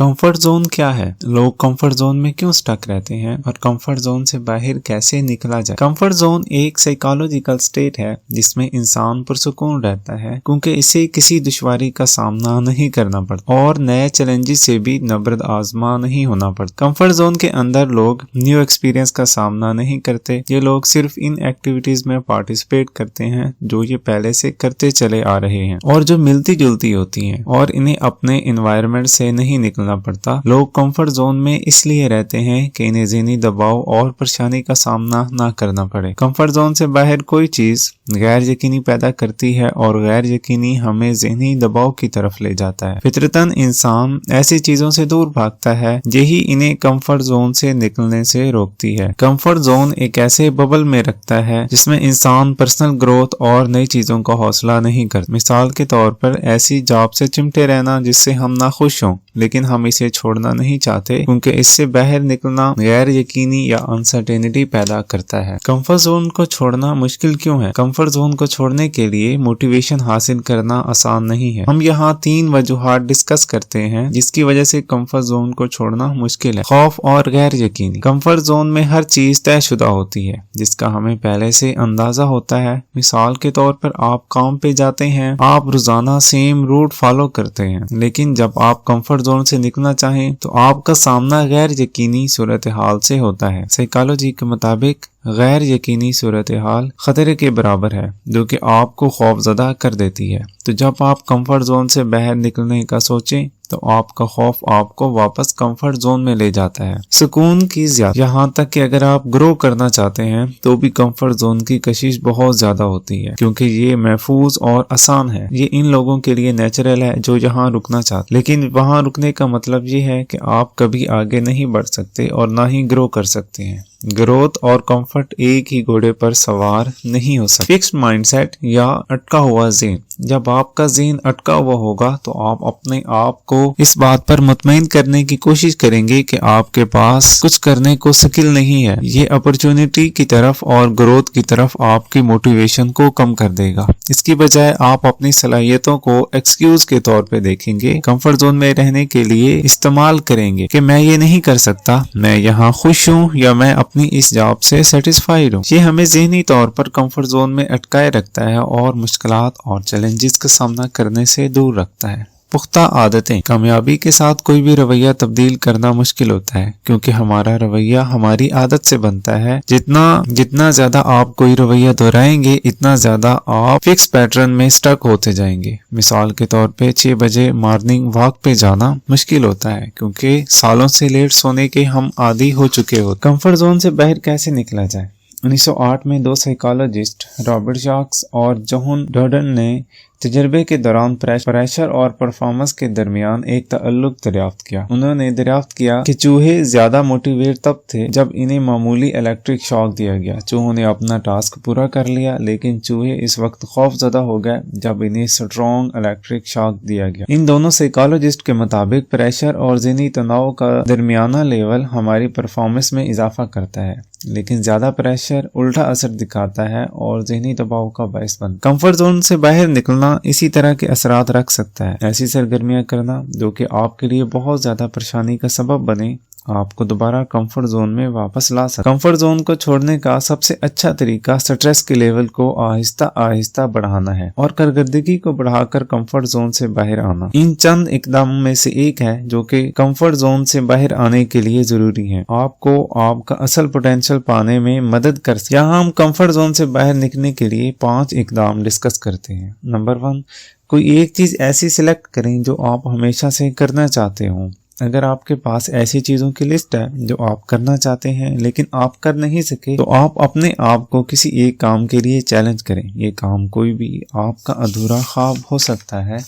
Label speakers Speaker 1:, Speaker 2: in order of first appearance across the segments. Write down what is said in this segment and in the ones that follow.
Speaker 1: Comfort zone क्या है, लोग कंफर्ट जोन में क्यों स्टक रहते हैं और कंफर्ट जोन से बाहर कैसे निकला जाए। कंफर्ट जोन एक साइकोलॉजिकल स्टेट है जिसमें इंसान पुरसुकून रहता है क्योंकि इसे किसी दुश्वारी का सामना नहीं करना पड़ता और नए चैलेंजेस से भी नबरद आजमा नहीं होना पड़ता। कंफर्ट जोन के अंदर लोग न्यू एक्सपीरियंस का सामना नहीं करते। ये लोग सिर्फ इन एक्टिविटीज में पार्टिसिपेट करते हैं जो ये पहले से करते चले आ रहे हैं और जो मिलती जुलती होती हैं और इन्हें अपने एनवायरनमेंट से नहीं निकलना पड़ता। लोग कंफर्ट जोन में इसलिए रहते हैं कि इन्हें ज़हनी दबाव और परेशानी का सामना ना करना पड़े। कंफर्ट जोन से बाहर कोई चीज गैर यकीनी पैदा करती है और गैर यकीनी हमें ज़हनी दबाव की तरफ ले जाता है। फितरतन इंसान ऐसी चीजों से दूर भागता है, यही इन्हें कंफर्ट जोन से निकलने से रोकती है। कंफर्ट जोन एक ऐसे बबल में रखता है जिसमें इंसान पर्सनल ग्रोथ और नई चीजों का हौसला नहीं करता। मिसाल के तौर पर ऐसी जॉब से चिमटे रहना जिससे हम ना खुश हों लेकिन हम इसे छोड़ना नहीं चाहते क्योंकि इससे बाहर निकलना गैर यकीनी या अनसर्टेनिटी पैदा करता है। कंफर्ट जोन को छोड़ना मुश्किल क्यों है? कंफर्ट जोन को छोड़ने के लिए मोटिवेशन हासिल करना आसान नहीं है। हम यहाँ 3 वजूहात डिस्कस करते हैं जिसकी वजह से कंफर्ट जोन को छोड़ना मुश्किल है। खौफ और गैर यकीनी। कंफर्ट जोन में हर चीज तयशुदा होती है जिसका हमें पहले से अंदाजा होता है। मिसाल के तौर पर आप काम पे जाते हैं, आप रोजाना सेम रूट फॉलो करते हैं, लेकिन जब आप कंफर्ट जोन से निकलना चाहें तो आपका सामना गैर यकीनी सूरत हाल से होता है। साइकोलॉजी के मुताबिक गैर यकीनी सूरत हाल खतरे के बराबर है जो कि आपको खौफजदा कर देती है। तो जब आप कंफर्ट जोन से बाहर निकलने का सोचें तो आपका खौफ आपको वापस कंफर्ट जोन में ले जाता है। सुकून की ज्यादा, यहाँ तक कि अगर आप ग्रो करना चाहते हैं तो भी कंफर्ट जोन की कशिश बहुत ज्यादा होती है क्योंकि ये महफूज और आसान है। ये इन लोगों के लिए नेचुरल है जो यहाँ रुकना चाहते, लेकिन वहाँ रुकने का मतलब ये है कि आप कभी आगे नहीं बढ़ सकते और ना ही ग्रो कर सकते हैं। ग्रोथ और कंफर्ट एक ही घोड़े पर सवार नहीं हो सकते। फिक्स्ड माइंडसेट या अटका हुआ ज़हन। जब आपका ज़हन अटका हुआ होगा तो आप अपने आप को इस बात पर मुतमईन करने की कोशिश करेंगे कि आपके पास कुछ करने को स्किल नहीं है। ये अपॉर्चुनिटी की तरफ और ग्रोथ की तरफ आपकी मोटिवेशन को कम कर देगा। इसकी बजाय आप अपनी सलाहियतों को एक्सक्यूज के तौर पे देखेंगे, कंफर्ट जोन में रहने के लिए इस्तेमाल करेंगे कि मैं ये नहीं कर सकता, मैं यहाँ खुश हूँ या मैं अपनी इस जॉब से सेटिस्फाइड हूँ। ये हमें ज़हनी तौर पर कंफर्ट जोन में अटकाए रखता है और मुश्किलात और चैलेंजेस का सामना करने से दूर रखता है। पुख्ता आदतें। कामयाबी के साथ कोई भी रवैया तब्दील करना मुश्किल होता है क्योंकि हमारा रवैया हमारी आदत से बनता है। जितना ज्यादा आप कोई रवैया दोहराएंगे इतना ज्यादा आप फिक्स पैटर्न में स्टक होते जाएंगे। मिसाल के तौर पे 6 बजे मॉर्निंग वॉक पे जाना मुश्किल होता है क्योंकि सालों से लेट सोने के हम आदी हो चुके होते। कंफर्ट जोन से बाहर कैसे निकला जाए? 1908 में 2 साइकोलॉजिस्ट रॉबर्ट शाक्स और जॉन डर्डन ने तजर्बे के दौरान प्रेशर और परफॉर्मेंस के दरमियान एक ताल्लुक दरियाफ्त किया। उन्होंने दरियाफ्त किया कि चूहे ज्यादा मोटिवेट तब थे जब इन्हें मामूली इलेक्ट्रिक शॉक दिया गया। चूहों ने अपना टास्क पूरा कर लिया लेकिन चूहे इस वक्त खौफजदा हो गए जब इन्हें स्ट्रॉन्ग इलेक्ट्रिक शॉक दिया गया। इन दोनों साइकोलॉजिस्ट के मुताबिक प्रेशर और ज़हनी तनाव का दरमियाना लेवल हमारी परफॉर्मेंस में इजाफा करता है, लेकिन ज्यादा प्रेशर उल्टा असर दिखाता है और ज़हनी दबाव का बायस बनता है। कंफर्ट जोन से बाहर निकलना इसी तरह के असरात रख सकता है। ऐसी सरगर्मियां करना जो कि आपके लिए बहुत ज्यादा परेशानी का सबब बने आपको दोबारा कंफर्ट जोन में वापस ला सकता है। कंफर्ट जोन को छोड़ने का सबसे अच्छा तरीका स्ट्रेस के लेवल को आहिस्ता आहिस्ता बढ़ाना है और कारकर्दगी को बढ़ाकर कंफर्ट जोन से बाहर आना। इन चंद इकदामों में से एक है जो कि कंफर्ट जोन से बाहर आने के लिए जरूरी है, आपको आपका असल पोटेंशियल पाने में मदद कर। यहाँ हम कंफर्ट जोन से बाहर निकलने के लिए 5 इकदाम डिस्कस करते हैं। नंबर 1, कोई एक चीज ऐसी सिलेक्ट करें जो आप हमेशा से करना चाहते हो। अगर आपके पास ऐसी चीजों की लिस्ट है जो आप करना चाहते हैं लेकिन आप कर नहीं सके तो आप अपने आप को किसी एक काम के लिए चैलेंज करें। ये काम कोई भी आपका अधूरा ख्वाब हो सकता है।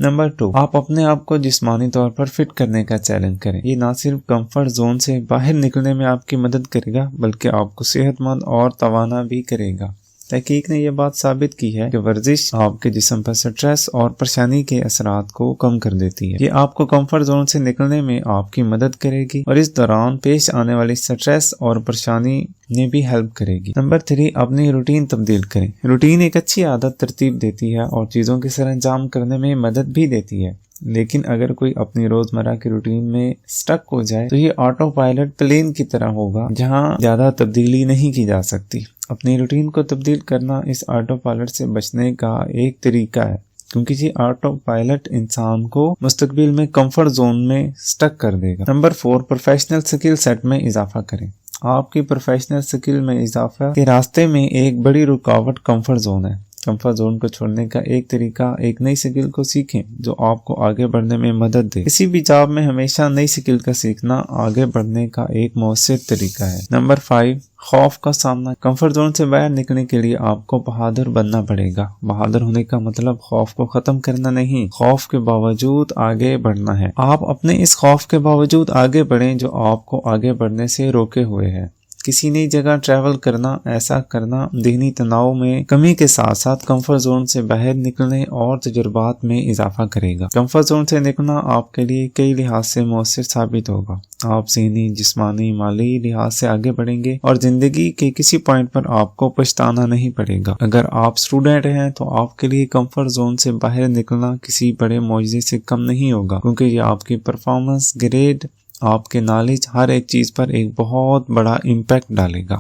Speaker 1: नंबर 2, आप अपने आप को जिस्मानी तौर पर फिट करने का चैलेंज करें। ये ना सिर्फ कंफर्ट जोन से बाहर निकलने में आपकी मदद करेगा बल्कि आपको सेहतमंद और तवाना भी करेगा। तहकीक ने यह बात साबित की है कि वर्जिश आपके जिस्म पर स्ट्रेस और परेशानी के असरात को कम कर देती है। ये आपको कंफर्ट जोन से निकलने में आपकी मदद करेगी और इस दौरान पेश आने वाली स्ट्रेस और परेशानी ने भी हेल्प करेगी। नंबर 3, अपनी रूटीन तब्दील करें। रूटीन एक अच्छी आदत तरतीब देती है और चीजों के सरअंजाम करने में मदद भी देती है। لیکن اگر کوئی اپنی روزمرہ کی روٹین میں سٹک ہو جائے تو یہ آٹو پائلٹ پلین کی طرح ہوگا جہاں زیادہ تبدیلی نہیں کی جا سکتی۔ اپنی روٹین کو تبدیل کرنا اس آٹو پائلٹ سے بچنے کا ایک طریقہ ہے، کیونکہ یہ آٹو پائلٹ انسان کو مستقبل میں کمفرٹ زون میں سٹک کر دے گا۔ نمبر 4، پروفیشنل سکل سیٹ میں اضافہ کریں۔ آپ کی پروفیشنل سکل میں اضافہ کے راستے میں ایک بڑی رکاوٹ کمفرٹ زون ہے۔ کمفرٹ زون کو چھوڑنے کا ایک طریقہ ایک نئی سکل کو سیکھیں جو آپ کو آگے بڑھنے میں مدد دے۔ کسی بھی جاب میں ہمیشہ نئی سکل کا سیکھنا آگے بڑھنے کا ایک مؤثر طریقہ ہے۔ نمبر 5، خوف کا سامنا۔ کمفرٹ زون سے باہر نکلنے کے لیے آپ کو بہادر بننا پڑے گا۔ بہادر ہونے کا مطلب خوف کو ختم کرنا نہیں، خوف کے باوجود آگے بڑھنا ہے۔ آپ اپنے اس خوف کے باوجود آگے بڑھیں جو آپ کو آگے بڑھنے سے روکے ہوئے ہے۔ کسی نئی جگہ ٹریول کرنا، ایسا کرنا ذہنی تناؤ میں کمی کے ساتھ ساتھ کمفرٹ زون سے باہر نکلنے اور تجربات میں اضافہ کرے گا۔ کمفرٹ زون سے نکلنا آپ کے لیے کئی لحاظ سے مؤثر ثابت ہوگا۔ آپ ذہنی، جسمانی، مالی لحاظ سے آگے بڑھیں گے اور زندگی کے کسی پوائنٹ پر آپ کو پچھتانا نہیں پڑے گا۔ اگر آپ اسٹوڈنٹ ہیں تو آپ کے لیے کمفرٹ زون سے باہر نکلنا کسی بڑے معجزے سے کم نہیں ہوگا، کیونکہ یہ آپ کی پرفارمنس، گریڈ، آپ کے نالج، ہر ایک چیز پر ایک بہت بڑا امپیکٹ ڈالے گا۔